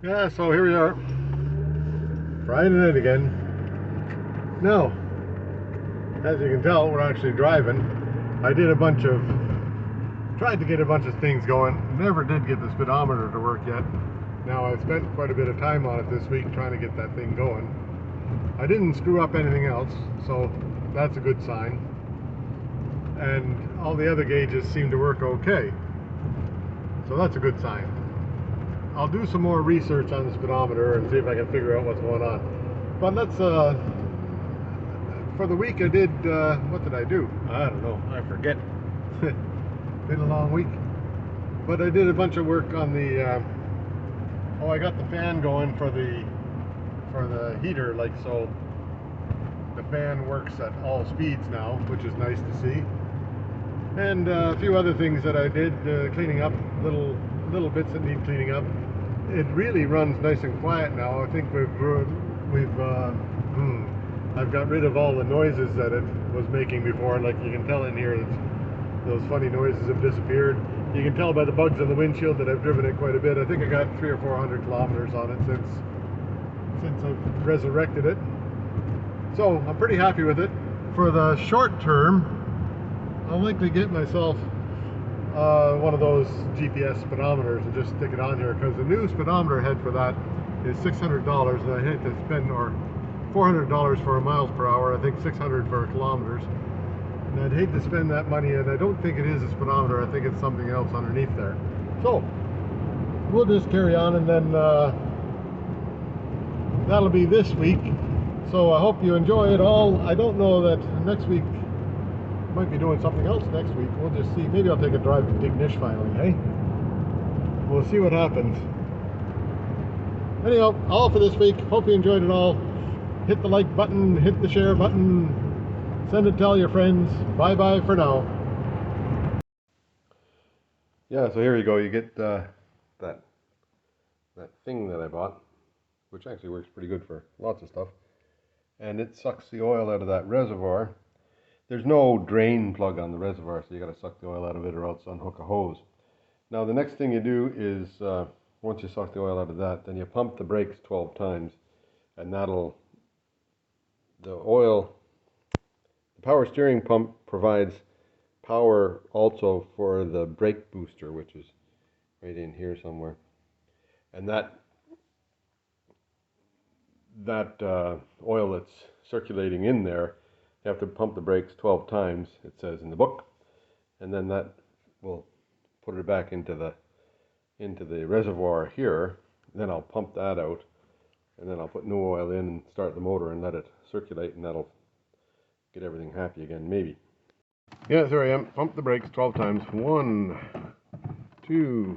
Yeah, so here we are, Friday night again. Now, as you can tell, we're actually driving. I did tried to get a bunch of things going. Never did get the speedometer to work yet. Now, I've spent quite a bit of time on it this week trying to get that thing going. I didn't screw up anything else, so that's a good sign. And all the other gauges seem to work okay. So that's a good sign. I'll do some more research on the speedometer and see if I can figure out what's going on. But let's, for the week I did, what did I do? I don't know, I forget. Been a long week. But I did a bunch of work on the, I got the fan going for the heater, like so. The fan works at all speeds now, which is nice to see. And a few other things that I did, cleaning up, little bits that need cleaning up. It really runs nice and quiet now. I think I've got rid of all the noises that it was making before. Like you can tell in here, those funny noises have disappeared. You can tell by the bugs on the windshield that I've driven it quite a bit. I think I got 300 or 400 kilometers on it since I've resurrected it. So I'm pretty happy with it. For the short term, I'll likely get myself one of those GPS speedometers and just stick it on here, because the new speedometer head for that is $600, and I hate to spend, or $400 for miles per hour, I think 600 for kilometers, and I'd hate to spend that money, and I don't think it is a speedometer. I think it's something else underneath there. So we'll just carry on, and then that'll be this week. So I hope you enjoy it all. I don't know that next week, might be doing something else next week. We'll just see. Maybe I'll take a drive to Dignish finally, hey? We'll see what happens. Anyhow, all for this week. Hope you enjoyed it all. Hit the like button, hit the share button, send it to all your friends. Bye bye for now. Yeah, so here you go. You get that thing that I bought, which actually works pretty good for lots of stuff. And it sucks the oil out of that reservoir. There's no drain plug on the reservoir, so you got to suck the oil out of it or else unhook a hose. Now the next thing you do is, once you suck the oil out of that, then you pump the brakes 12 times, and the power steering pump provides power also for the brake booster, which is right in here somewhere. And that oil that's circulating in there, you have to pump the brakes 12 times, it says in the book, and then that will put it back into the reservoir here. Then I'll pump that out, and then I'll put new oil in and start the motor and let it circulate, and that'll get everything happy again, maybe. Yeah, there I am. Pump the brakes 12 times. 1, 2,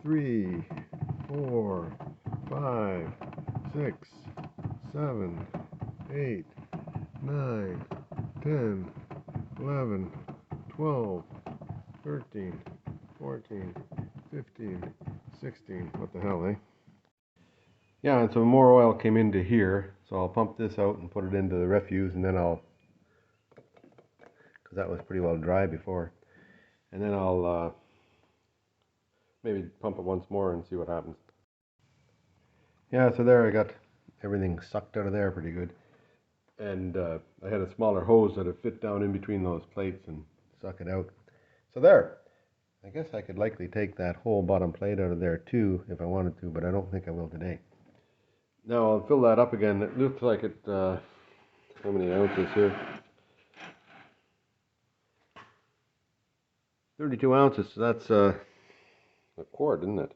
3, 4, 5, 6, 7, 8, 9, 10, 11, 12, 13, 14, 15, 16. What the hell, eh? Yeah, and so more oil came into here, so I'll pump this out and put it into the refuse, and then because that was pretty well dry before, and then I'll maybe pump it once more and see what happens. Yeah, so there I got everything sucked out of there pretty good. And I had a smaller hose that would fit down in between those plates and suck it out. So there. I guess I could likely take that whole bottom plate out of there too if I wanted to, but I don't think I will today. Now I'll fill that up again. It looks like it, how many ounces here? 32 ounces, so that's a quart, isn't it?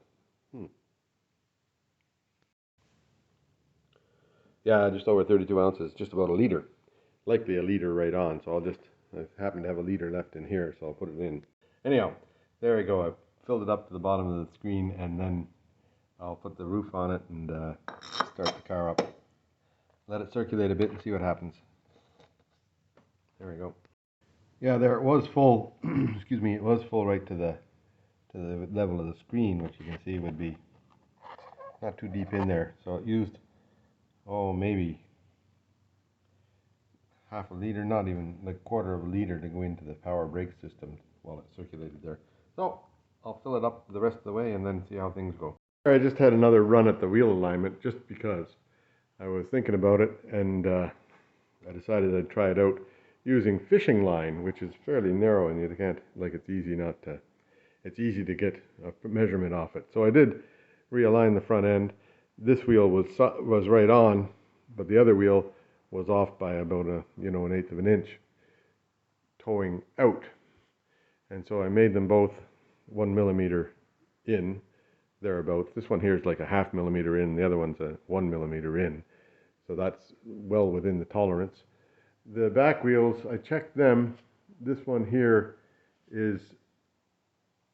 Yeah, just over 32 ounces, just about a liter. Likely a liter right on, so I happen to have a liter left in here, so I'll put it in. Anyhow, there we go. I filled it up to the bottom of the screen, and then I'll put the roof on it and start the car up. Let it circulate a bit and see what happens. There we go. Yeah, there it was full. Excuse me, it was full right to the level of the screen, which you can see would be not too deep in there. So it used, maybe half a liter, not even like a quarter of a liter to go into the power brake system while it circulated there. So I'll fill it up the rest of the way and then see how things go. I just had another run at the wheel alignment just because I was thinking about it, and I decided I'd try it out using fishing line, which is fairly narrow, and you can't, like, it's easy to get a measurement off it. So I did realign the front end. This wheel was right on, but the other wheel was off by about an eighth of an inch, towing out. And so I made them both 1 millimeter in, thereabouts. This one here is like a 0.5 millimeter in, the other one's a 1 millimeter in. So that's well within the tolerance. The back wheels, I checked them. This one here is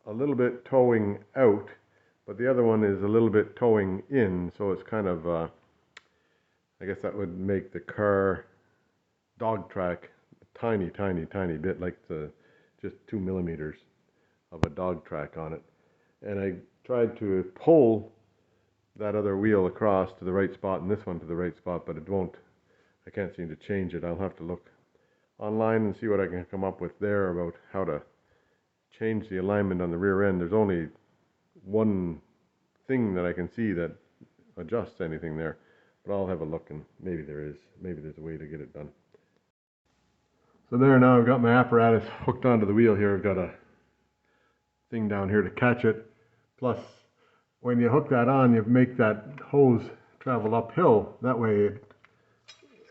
a little bit towing out, but the other one is a little bit towing in, so it's kind of, I guess that would make the car dog track a tiny bit, like just 2 millimeters of a dog track on it. And I tried to pull that other wheel across to the right spot and this one to the right spot, but it won't. I can't seem to change it. I'll have to look online and see what I can come up with there about how to change the alignment on the rear end. There's only one thing that I can see that adjusts anything there, but I'll have a look, and maybe there's a way to get it done. So there, now I've got my apparatus hooked onto the wheel here. I've got a thing down here to catch it. Plus, when you hook that on, you make that hose travel uphill. That way,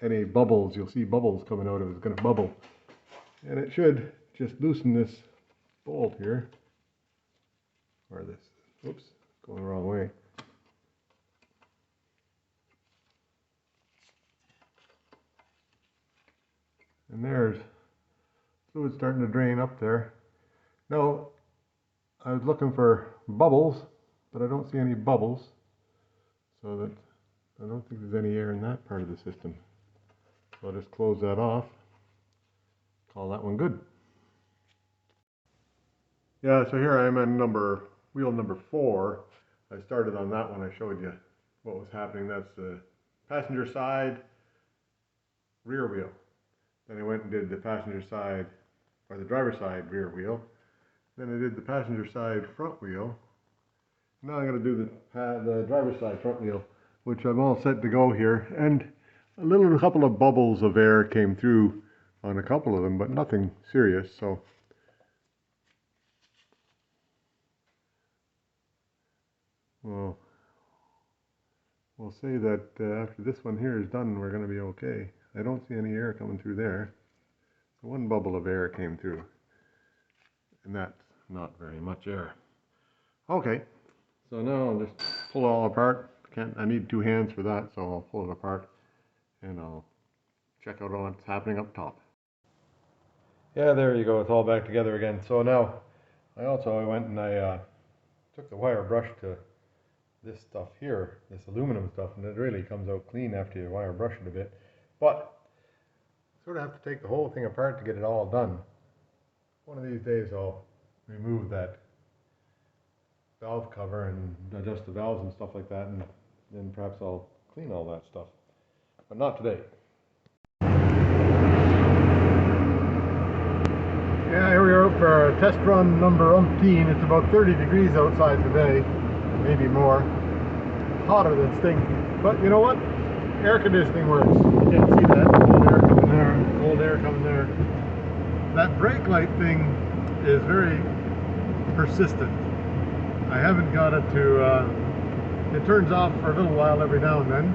any bubbles, you'll see bubbles coming out of it. It's going to bubble. And it should just loosen this bolt here. Or this, oops, going the wrong way. And there's fluid starting to drain up there. Now, I was looking for bubbles, but I don't see any bubbles. So that I don't think there's any air in that part of the system. So I'll just close that off. Call that one good. Yeah, so here I am on wheel number 4. I started on that one. I showed you what was happening. That's the passenger side rear wheel. Then I went and did the passenger side, or the driver's side rear wheel. Then I did the passenger side front wheel. Now I'm going to do the driver's side front wheel, which I'm all set to go here. And a couple of bubbles of air came through on a couple of them, but nothing serious. So we'll say that after this one here is done, we're going to be okay. I don't see any air coming through there. So one bubble of air came through, and that's not very much air. Okay, so now I'll just pull it all apart. I need 2 hands for that, so I'll pull it apart and I'll check out what's happening up top. Yeah, there you go. It's all back together again. So now I went and I took the wire brush to this stuff here, this aluminum stuff, and it really comes out clean after you wire brush it a bit. But you sort of have to take the whole thing apart to get it all done. One of these days I'll remove that valve cover and adjust the valves and stuff like that, and then perhaps I'll clean all that stuff. But not today. Yeah, here we are for our test run number umpteen. It's about 30 degrees outside today, maybe more. Hotter than stinking. But you know what? Air conditioning works. You can't see that. Cold air coming there. Cold air coming there. That brake light thing is very persistent. I haven't got it to, it turns off for a little while every now and then,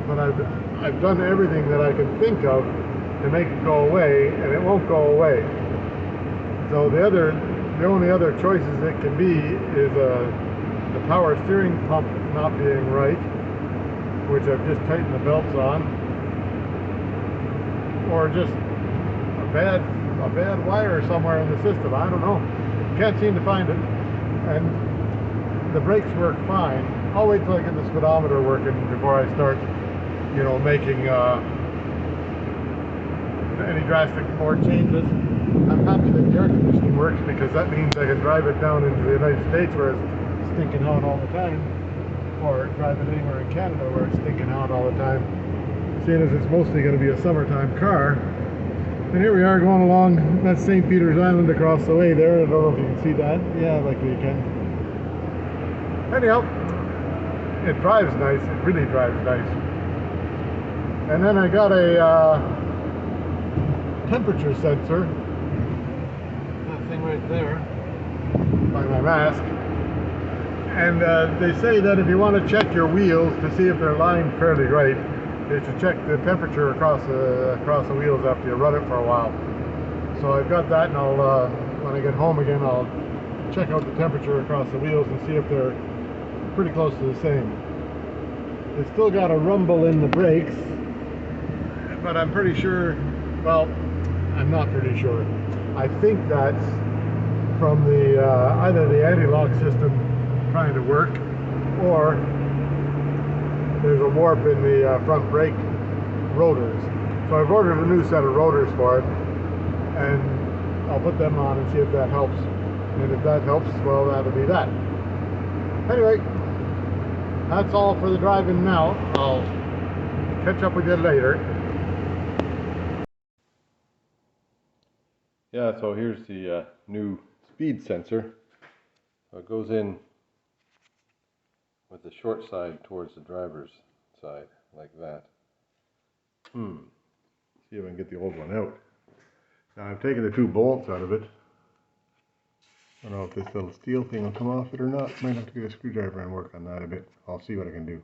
but I've done everything that I can think of to make it go away, and it won't go away. So the only other choices it can be is the power steering pump not being right, which I've just tightened the belts on, or just a bad wire somewhere in the system. I don't know. Can't seem to find it. And the brakes work fine. I'll wait till I get the speedometer working before I start, making any drastic more changes. I'm happy that the air conditioning works, because that means I can drive it down into the United States where it's stinking hot all the time, or drive it anywhere in Canada where it's stinking hot all the time, seeing as it's mostly going to be a summertime car. And here we are going along, that's St. Peter's Island across the way there. I don't know if you can see that. Yeah, likely you can. Anyhow, it drives nice. It really drives nice. And then I got a temperature sensor. That thing right there by my mask. And they say that if you want to check your wheels to see if they're lined fairly right, you should check the temperature across the wheels after you run it for a while. So I've got that, and I'll when I get home again, I'll check out the temperature across the wheels and see if they're pretty close to the same. It's still got a rumble in the brakes, but I'm pretty sure, well, I'm not pretty sure. I think that's from the either the anti-lock system trying to work, or there's a warp in the front brake rotors. So I've ordered a new set of rotors for it, and I'll put them on and see if that helps. And if that helps, well, that'll be that. Anyway, that's all for the driving now. I'll catch up with you later. Yeah, so here's the new speed sensor. So it goes in with the short side towards the driver's side, like that. See if I can get the old one out. Now I've taken the two bolts out of it. I don't know if this little steel thing will come off it or not. Might have to get a screwdriver and work on that a bit. I'll see what I can do.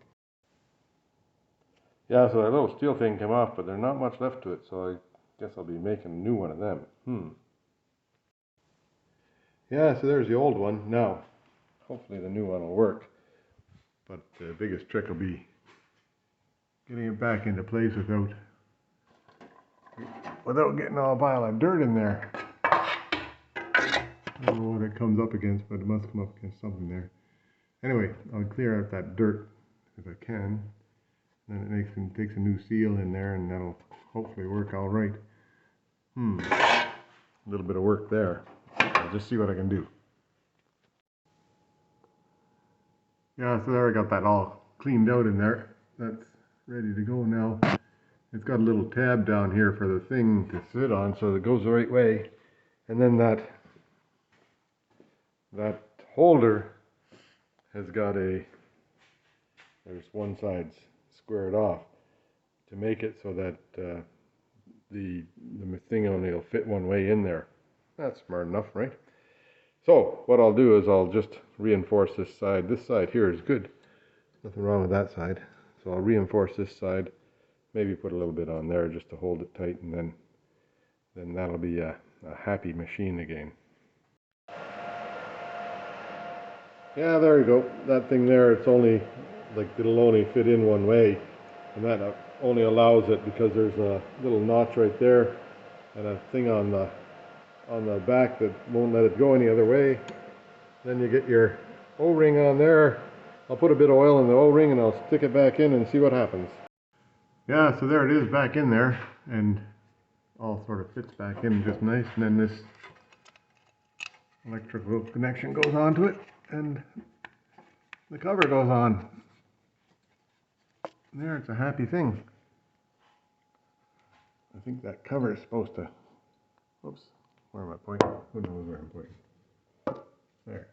Yeah, so that little steel thing came off, but there's not much left to it, so I guess I'll be making a new one of them. Yeah, so there's the old one. Now, hopefully the new one will work. But the biggest trick will be getting it back into place without getting all a pile of dirt in there. I don't know what it comes up against, but it must come up against something there. Anyway, I'll clear out that dirt if I can. Then it takes a new seal in there, and that'll hopefully work all right. A little bit of work there. I'll just see what I can do. Yeah, so there I got that all cleaned out in there. That's ready to go now. It's got a little tab down here for the thing to sit on so it goes the right way. And then that holder has got there's one side squared off to make it so that the thing only will fit one way in there. That's smart enough, right? So what I'll do is I'll just reinforce this side. This side here is good. Nothing wrong with that side. So I'll reinforce this side. Maybe put a little bit on there just to hold it tight, and then that'll be a happy machine again. Yeah, there you go. That thing there, it's only like it'll only fit in one way, and that only allows it because there's a little notch right there and a thing on the back that won't let it go any other way. Then you get your O-ring on there. I'll put a bit of oil in the O-ring and I'll stick it back in and see what happens. Yeah, so there it is back in there, and all sort of fits back in just nice. And then this electrical connection goes onto it, and the cover goes on. There, it's a happy thing. I think that cover is supposed to, oops, where am I pointing? Who knows where I'm pointing? There.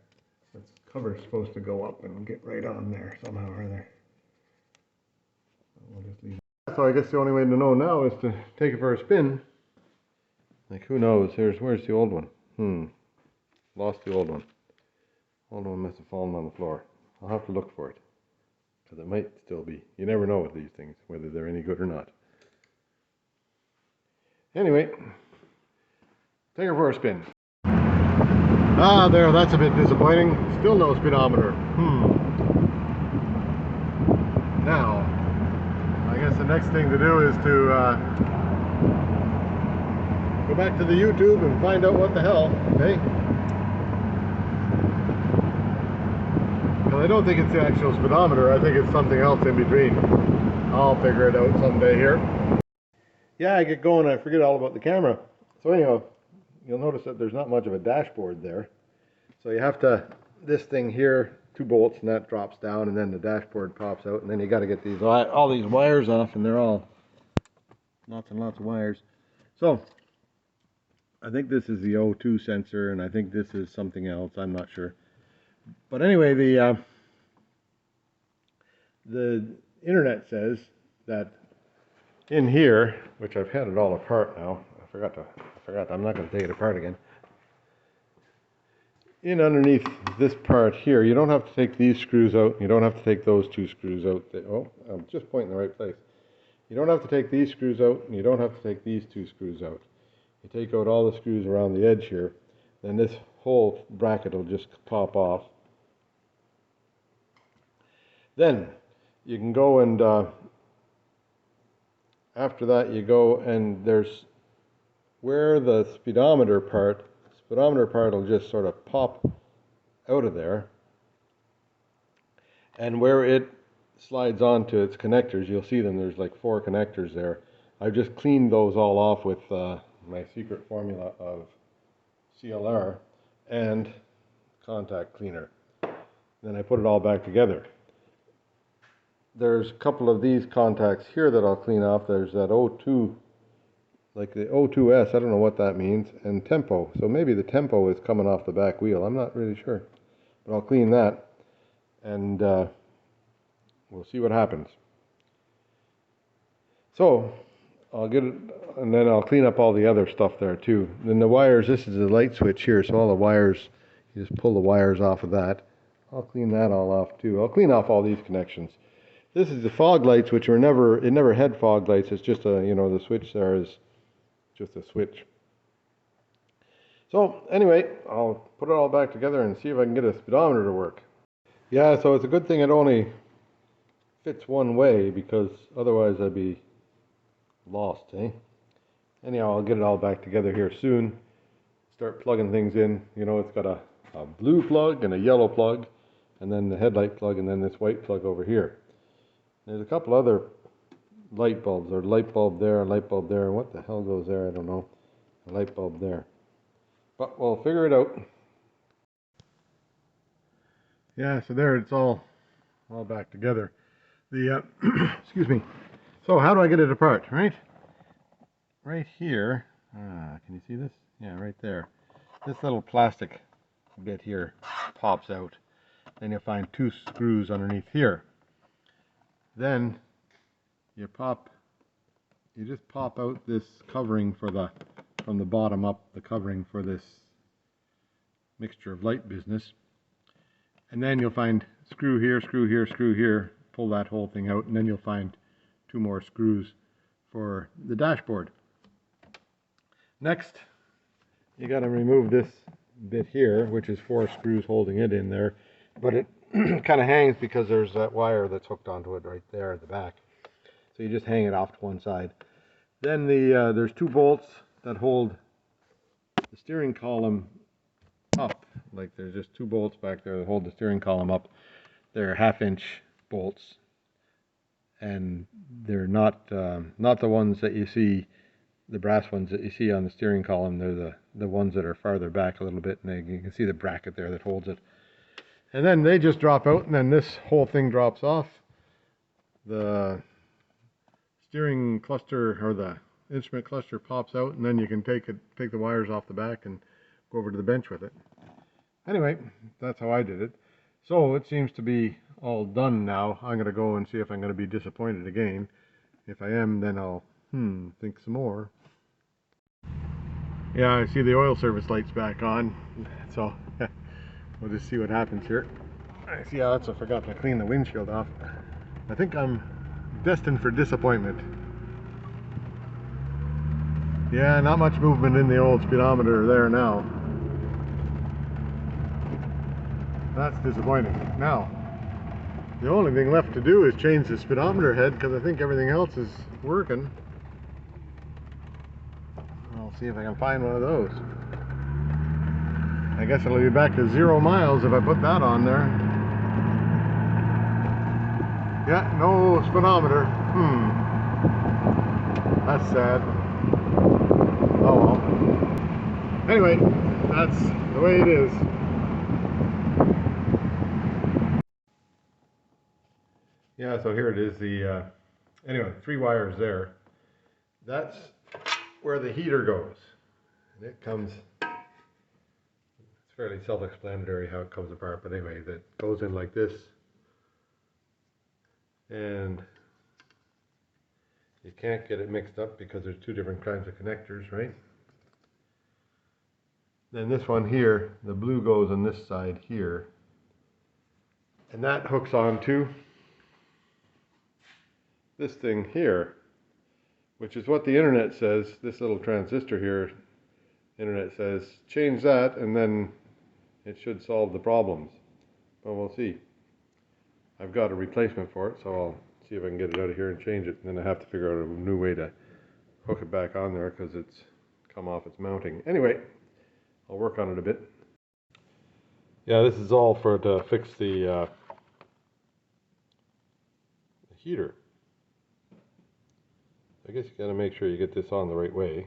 That cover is supposed to go up and get right on there somehow or other. We'll just leave it. So I guess the only way to know now is to take it for a spin. Like, who knows? Where's the old one? Lost the old one. Old one must have fallen on the floor. I'll have to look for it, because it might still be. You never know with these things, whether they're any good or not. Anyway, take her for a spin. Ah, there, that's a bit disappointing. Still no speedometer. Now, I guess the next thing to do is to go back to the YouTube and find out what the hell, okay? Because I don't think it's the actual speedometer. I think it's something else in between. I'll figure it out someday here. Yeah, I get going and I forget all about the camera. So anyhow, you'll notice that there's not much of a dashboard there. So you have to, this thing here, 2 bolts, and that drops down, and then the dashboard pops out, and then you got to get these all these wires off, and they're all lots and lots of wires. So I think this is the O2 sensor, and I think this is something else. I'm not sure. But anyway, the internet says that in here, which I've had it all apart now, I'm not going to take it apart again. In underneath this part here, you don't have to take these screws out, you don't have to take those two screws out. Oh, I'm just pointing in the right place. You don't have to take these screws out, and you don't have to take these two screws out. You take out all the screws around the edge here, then this whole bracket will just pop off. Then you can go and after that you go and there's where the speedometer part will just sort of pop out of there, and where it slides onto its connectors, you'll see them, there's like 4 connectors there. I've just cleaned those all off with my secret formula of CLR and contact cleaner. Then I put it all back together. There's a couple of these contacts here that I'll clean off. There's that O2, like the O2S, I don't know what that means, and tempo. So maybe the tempo is coming off the back wheel. I'm not really sure. But I'll clean that, and we'll see what happens. So I'll get it, and then I'll clean up all the other stuff there too. Then the wires, this is the light switch here, so all the wires, you just pull the wires off of that. I'll clean that all off too. I'll clean off all these connections. This is the fog lights, which were never, it never had fog lights. It's just a, you know, the switch there is just a switch. So anyway, I'll put it all back together and see if I can get a speedometer to work. Yeah, so it's a good thing it only fits one way, because otherwise I'd be lost, eh? Anyhow, I'll get it all back together here soon. Start plugging things in. You know, it's got a blue plug and a yellow plug, and then the headlight plug, and then this white plug over here. There's a couple other light bulbs, or light bulb there, light bulb there. What the hell goes there? I don't know. A light bulb there. But we'll figure it out. Yeah, so there it's all back together. The excuse me. So how do I get it apart? Right here. Can you see this? Yeah, right there. This little plastic bit here pops out. Then you'll find 2 screws underneath here. Then you just pop out this covering for from the bottom up, the covering for this mixture of light business. And then you'll find screw here, screw here, screw here, pull that whole thing out, and then you'll find 2 more screws for the dashboard. Next, you got to remove this bit here, which is 4 screws holding it in there, but it kind of hangs because there's that wire that's hooked onto it right there at the back. So you just hang it off to one side. Then there's 2 bolts that hold the steering column up. Like there's just 2 bolts back there that hold the steering column up. They're 1/2-inch bolts, and they're not the ones that you see, the brass ones that you see on the steering column. They're the ones that are farther back a little bit, and you can see the bracket there that holds it. And then they just drop out, and then this whole thing drops off. The steering cluster, or the instrument cluster, pops out, and then you can take the wires off the back and go over to the bench with it. Anyway, that's how I did it. So it seems to be all done now. I'm going to go and see if I'm going to be disappointed again. If I am, then I'll think some more. Yeah, I see the oil service light's back on, so we'll just see what happens here. I see how I forgot to clean the windshield off. I think I'm destined for disappointment. Yeah, not much movement in the old speedometer there now. That's disappointing. Now, the only thing left to do is change the speedometer head, because I think everything else is working. I'll see if I can find one of those. I guess it'll be back to 0 miles if I put that on there. Yeah, no speedometer. That's sad. Oh well. Anyway, that's the way it is. Yeah, so here it is. Anyway, 3 wires there. That's where the heater goes. And it comes, it's fairly self-explanatory how it comes apart, but anyway, that goes in like this. and you can't get it mixed up because there's two different kinds of connectors, right? Then this one here, the blue goes on this side here, and that hooks onto this thing here, which is what the internet says. This little transistor here, internet says change that and then it should solve the problems, but we'll see. I've got a replacement for it, so I'll see if I can get it out of here and change it, and then I have to figure out a new way to hook it back on there because it's come off its mounting. Anyway, I'll work on it a bit. Yeah, this is all for to fix the heater. I guess you got to make sure you get this on the right way.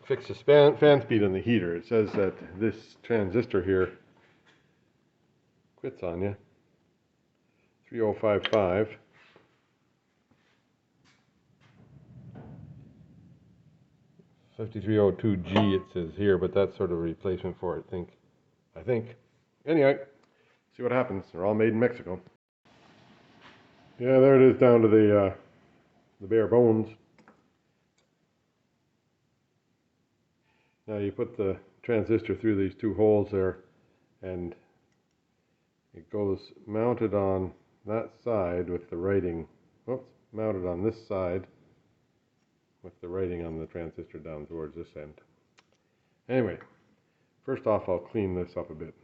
Fix the fan speed on the heater. It says that this transistor here quits on you. 3055. $5302G it says here, but that's sort of a replacement for it, I think. Anyway, see what happens. They're all made in Mexico. Yeah, there it is down to the bare bones. Now you put the transistor through these two holes there, and it goes mounted on that side with the writing, mounted on this side with the writing on the transistor down towards this end. Anyway, first off I'll clean this up a bit.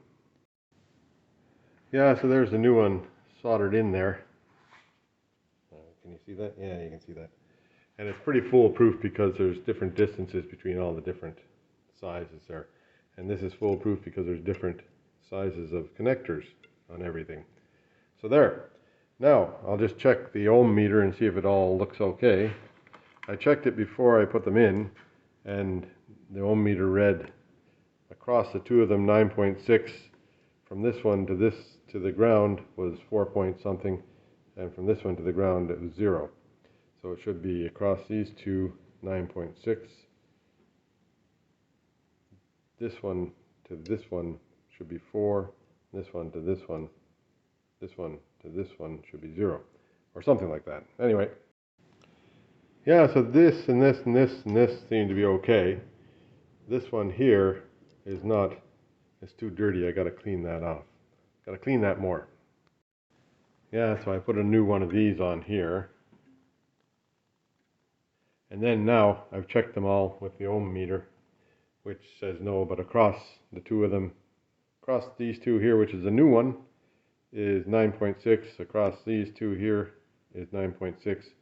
Yeah, so there's the new one soldered in there. Can you see that? Yeah, you can see that. And it's pretty foolproof because there's different distances between all the different sizes there. And this is foolproof because there's different sizes of connectors on everything. So there. Now, I'll just check the ohm meter and see if it all looks okay. I checked it before I put them in, and the ohm meter read across the two of them 9.6. From this one to this to the ground was 4 point something, and from this one to the ground it was 0. So it should be across these two 9.6. This one to this one should be 4. This one to this one to this one should be 0, or something like that. Anyway, yeah, so this and this and this and this seem to be okay. This one here is not, it's too dirty. I got to clean that off. Got to clean that more. Yeah, so I put a new one of these on here. And then now I've checked them all with the ohm meter, which says no, but across the two of them, across these two here, which is a new one, is 9.6. Across these two here is 9.6.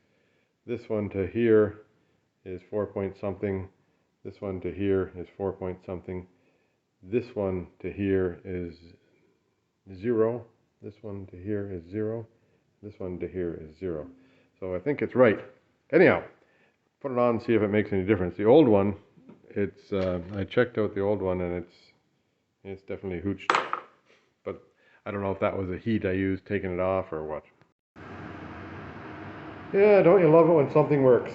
This one to here is 4 point something. This one to here is 4 point something. This one to here is 0. This one to here is 0. This one to here is 0. So I think it's right. Anyhow, put it on and see if it makes any difference. The old one, it's I checked out the old one and it's definitely hooched. But I don't know if that was the heat I used taking it off or what. Yeah, don't you love it when something works?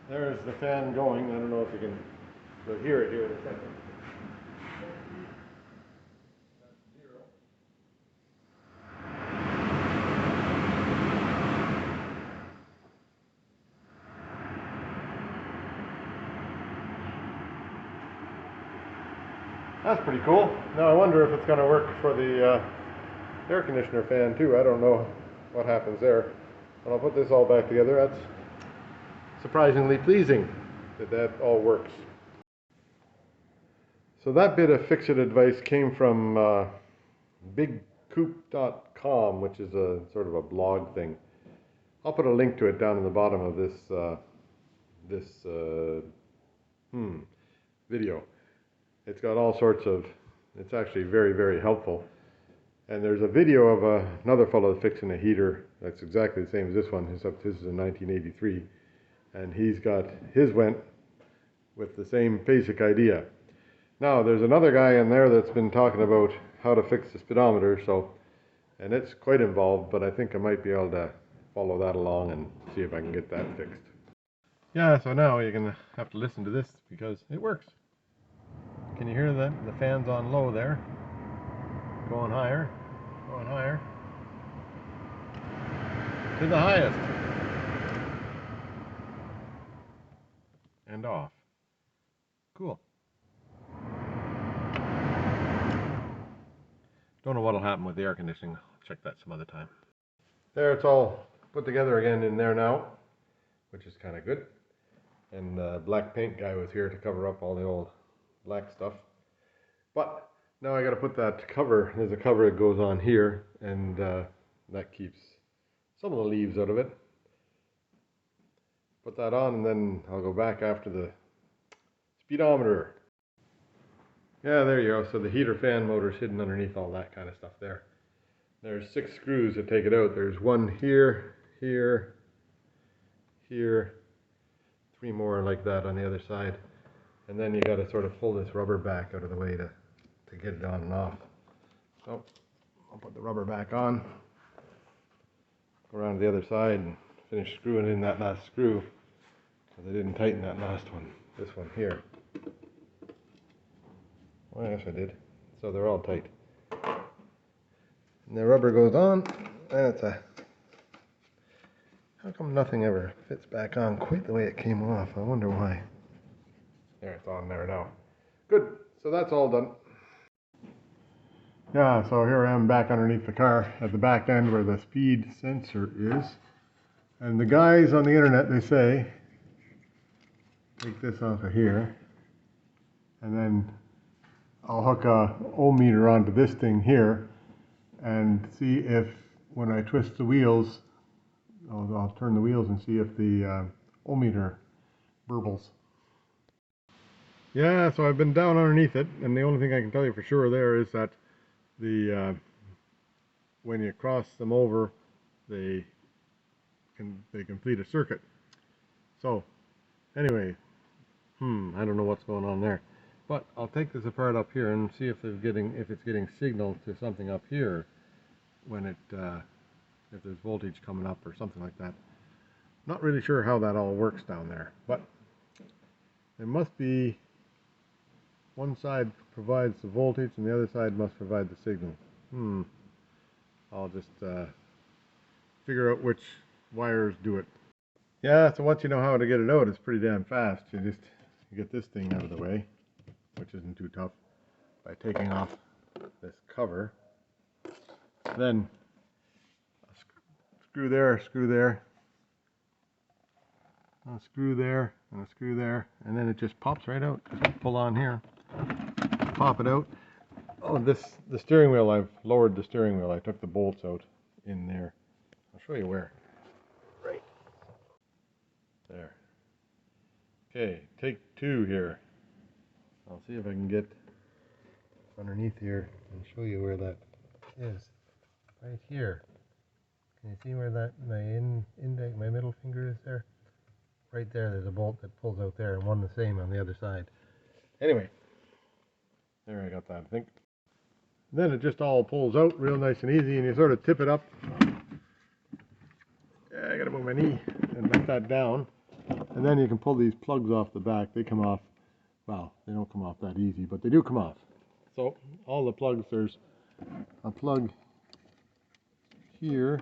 There's the fan going. I don't know if you can hear it here in a second. That's pretty cool. Now I wonder if it's going to work for the air conditioner fan too. I don't know what happens there. But I'll put this all back together. That's surprisingly pleasing that that all works. So that bit of fix-it advice came from bigcoop.com, which is a sort of a blog thing. I'll put a link to it down in the bottom of this video. It's got all sorts of, it's actually very, very helpful. And there's a video of another fellow fixing a heater that's exactly the same as this one, except this is in 1983. And he's got, his went with the same basic idea. Now, there's another guy in there that's been talking about how to fix the speedometer, and it's quite involved, but I think I might be able to follow that along and see if I can get that fixed. Yeah, so now you're going to have to listen to this because it works. Can you hear that? The fan's on low there. Going higher. Going higher. To the highest. And off. Cool. Don't know what'll happen with the air conditioning. I'll check that some other time. There, it's all put together again in there now, which is kind of good. And the black paint guy was here to cover up all the old black stuff. But now I got to put that cover. There's a cover that goes on here, and that keeps some of the leaves out of it. Put that on, and then I'll go back after the speedometer. Yeah, there you go. So the heater fan motor's hidden underneath all that kind of stuff there. There's 6 screws that take it out. There's one here, here, here, 3 more like that on the other side. And then you got to sort of pull this rubber back out of the way to get it on and off. So I'll put the rubber back on, go around to the other side and finish screwing in that last screw, because I didn't tighten that last one, this one here. Well, yes I did. So they're all tight. And the rubber goes on, and it's a... How come nothing ever fits back on quite the way it came off? I wonder why. There, it's on there now. Good, so that's all done. Yeah, so here I am back underneath the car at the back end where the speed sensor is. And the guys on the internet, they say, take this off of here, and then I'll hook a ohmmeter onto this thing here and see if, when I twist the wheels, I'll turn the wheels and see if the ohmmeter burbles. Yeah, so I've been down underneath it, and the only thing I can tell you for sure there is that the when you cross them over, they complete a circuit. So anyway, I don't know what's going on there, but I'll take this apart up here and see if it's getting signal to something up here when it if there's voltage coming up or something like that. Not really sure how that all works down there, but there must be one side provides the voltage and the other side must provide the signal. I'll just figure out which wires do it. Yeah, so once you know how to get it out, it's pretty damn fast. You get this thing out of the way, which isn't too tough, by taking off this cover. Then a screw there, a screw there, a screw there, and a screw there, and then it just pops right out. Just pull on here, pop it out. Oh, the steering wheel, I've lowered the steering wheel. I took the bolts out in there. I'll show you where. Right there. Okay, take 2 here. I'll see if I can get underneath here and show you where that is. Right here. Can you see where that my middle finger is there? Right there, there's a bolt that pulls out there, and one the same on the other side. Anyway, there, I got that, I think. Then it just all pulls out real nice and easy, and you sort of tip it up. Yeah, I gotta move my knee and let that down. And then you can pull these plugs off the back. They come off, well, they don't come off that easy, but they do come off. So all the plugs, there's a plug here,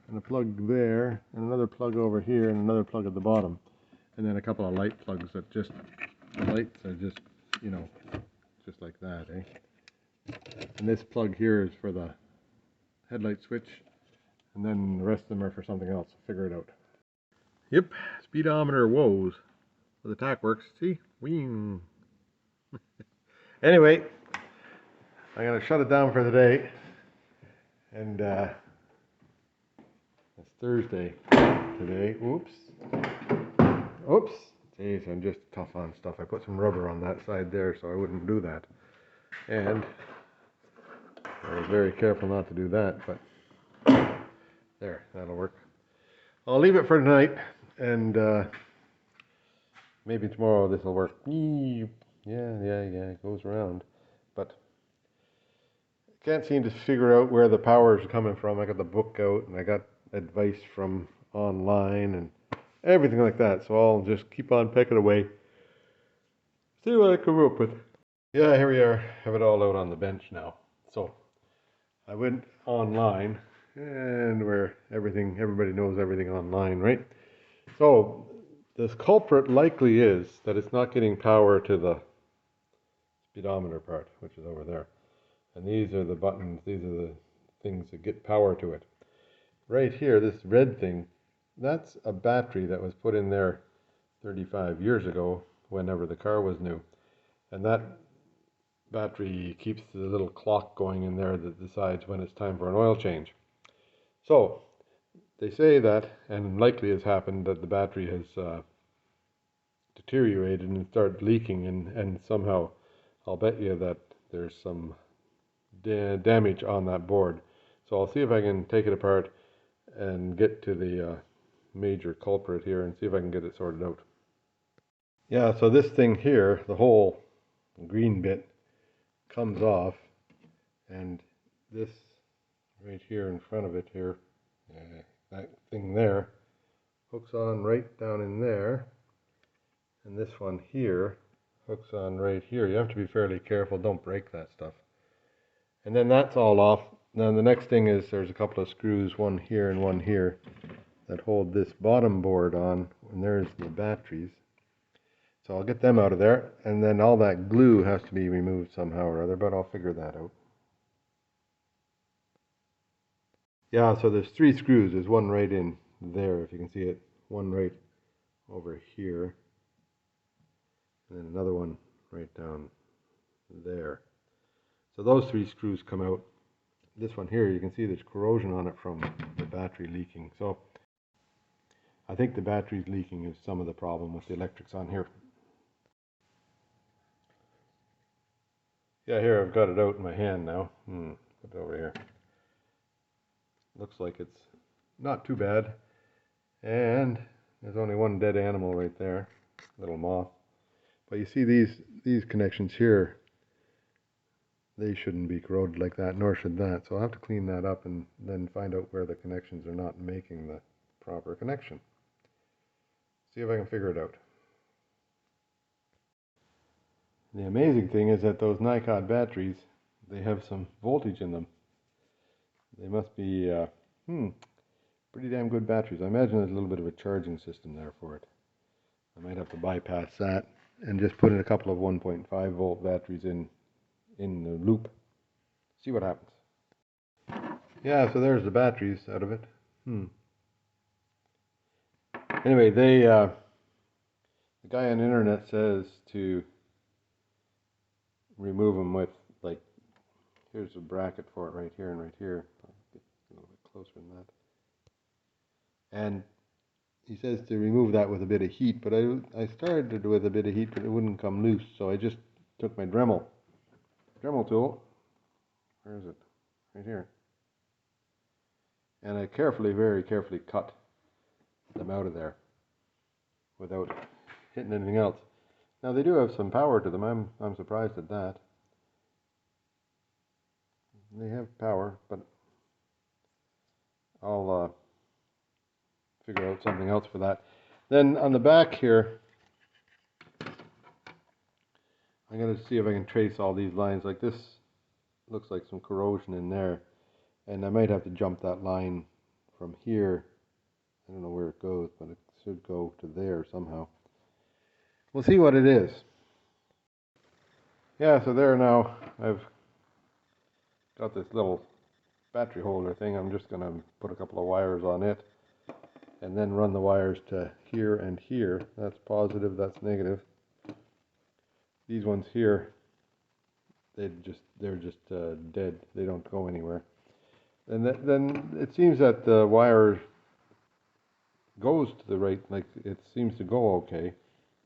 and a plug there, and another plug over here, and another plug at the bottom. And then a couple of light plugs that just, the lights are just, you know, just like that, eh? And this plug here is for the headlight switch, and then the rest of them are for something else. Figure it out. Yep, speedometer woes. Well, the tack works. See? Wing. Anyway, I'm going to shut it down for the day. And it's Thursday today. Oops. Oops. Jeez, I'm just tough on stuff. I put some rubber on that side there so I wouldn't do that. And I was very careful not to do that, but there, that'll work. I'll leave it for tonight, and maybe tomorrow this will work. Yeah, it goes around. But I can't seem to figure out where the power is coming from. I got the book out, and I got advice from online, and everything like that. So I'll just keep on pecking away. See what I come up with. Yeah, here we are. Have it all out on the bench now. So I went online, and where everybody knows everything online, right? So this culprit likely is that it's not getting power to the speedometer part, which is over there. And these are the buttons, these are the things that get power to it. Right here, this red thing, that's a battery that was put in there 35 years ago, whenever the car was new. And that battery keeps the little clock going in there that decides when it's time for an oil change. So they say that, and likely has happened, that the battery has deteriorated and started leaking, and somehow I'll bet you that there's some damage on that board. So I'll see if I can take it apart and get to the major culprit here and see if I can get it sorted out. Yeah, so this thing here, the whole green bit comes off, and this right here in front of it here, that thing there, hooks on right down in there, and this one here hooks on right here. You have to be fairly careful, don't break that stuff. And then that's all off. Now the next thing is there's a couple of screws, one here and one here, that hold this bottom board on, and there's the batteries. So I'll get them out of there, and then all that glue has to be removed somehow or other, but I'll figure that out. Yeah, so there's 3 screws. There's one right in there, if you can see it, one right over here, and then another one right down there. So those 3 screws come out. This one here, you can see there's corrosion on it from the battery leaking. So I think the battery's leaking is some of the problem with the electrics on here. Yeah, here I've got it out in my hand now. Put it over here. Looks like it's not too bad. And there's only one dead animal right there, little moth. But you see these connections here, they shouldn't be corroded like that, nor should that. So I'll have to clean that up and then find out where the connections are not making the proper connection. See if I can figure it out. The amazing thing is that those Nikon batteries, they have some voltage in them. They must be pretty damn good batteries. I imagine there's a little bit of a charging system there for it. I might have to bypass that and just put in a couple of 1.5 volt batteries in the loop. See what happens. Yeah, so there's the batteries out of it. Anyway, the guy on the internet says to remove them with, like, here's a bracket for it right here and right here. I'll get a little bit closer than that. And he says to remove that with a bit of heat, but I started with a bit of heat, but it wouldn't come loose, so I just took my Dremel tool. Where is it? Right here. And I very carefully cut them out of there without hitting anything else. Now they do have some power to them. I'm surprised at that. They have power, but I'll figure out something else for that. Then on the back here, I'm going to see if I can trace all these lines. Like this looks like some corrosion in there, and I might have to jump that line from here. I don't know where it goes, but it should go to there somehow. We'll see what it is. Yeah, so there now I've got this little battery holder thing. I'm just going to put a couple of wires on it and then run the wires to here and here. That's positive, that's negative. These ones here, they're just dead. They don't go anywhere. And then it seems that the wire goes to the right, like it seems to go okay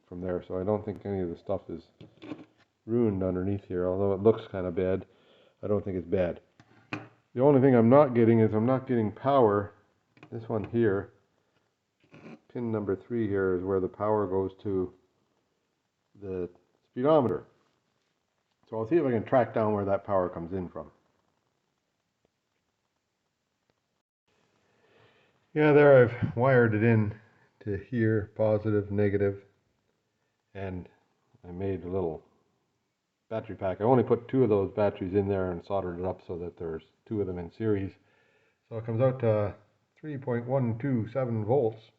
from there. So I don't think any of the stuff is ruined underneath here, although it looks kind of bad. I don't think it's bad. The only thing I'm not getting is I'm not getting power. This one here, pin number 3 here, is where the power goes to the speedometer. So I'll see if I can track down where that power comes in from. Yeah, there I've wired it in to here, positive, negative, and I made a little battery pack. I only put 2 of those batteries in there and soldered it up so that there's 2 of them in series. So it comes out to 3.127 volts.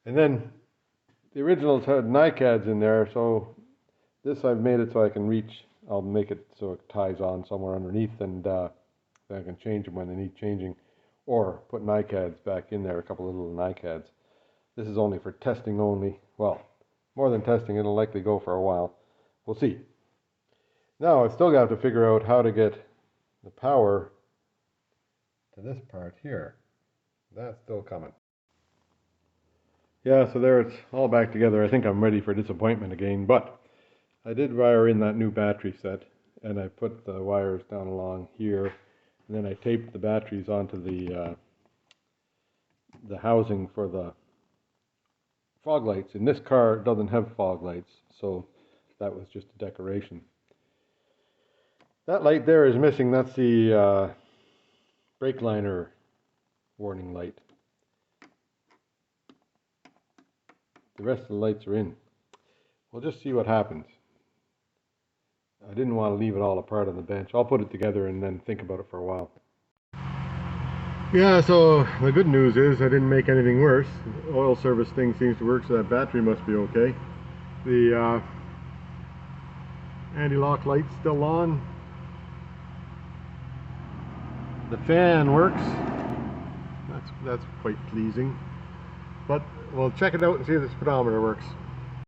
And then the originals had NiCads in there, so this I've made it so I can reach. I'll make it so it ties on somewhere underneath, and then I can change them when they need changing, or put NiCads back in there, a couple of little NiCads. This is only for testing only. Well, more than testing, it'll likely go for a while. We'll see. Now I still got to figure out how to get the power to this part here. That's still coming. Yeah, so there it's all back together. I think I'm ready for disappointment again, but I did wire in that new battery set, and I put the wires down along here, and then I taped the batteries onto the housing for the fog lights. And this car doesn't have fog lights, so that was just a decoration. That light there is missing. That's the brake liner warning light. The rest of the lights are in. We'll just see what happens. I didn't want to leave it all apart on the bench. I'll put it together and then think about it for a while. Yeah, so the good news is I didn't make anything worse. The oil service thing seems to work, so that battery must be okay. The anti-lock light's still on. The fan works. That's quite pleasing. But we'll check it out and see if the speedometer works.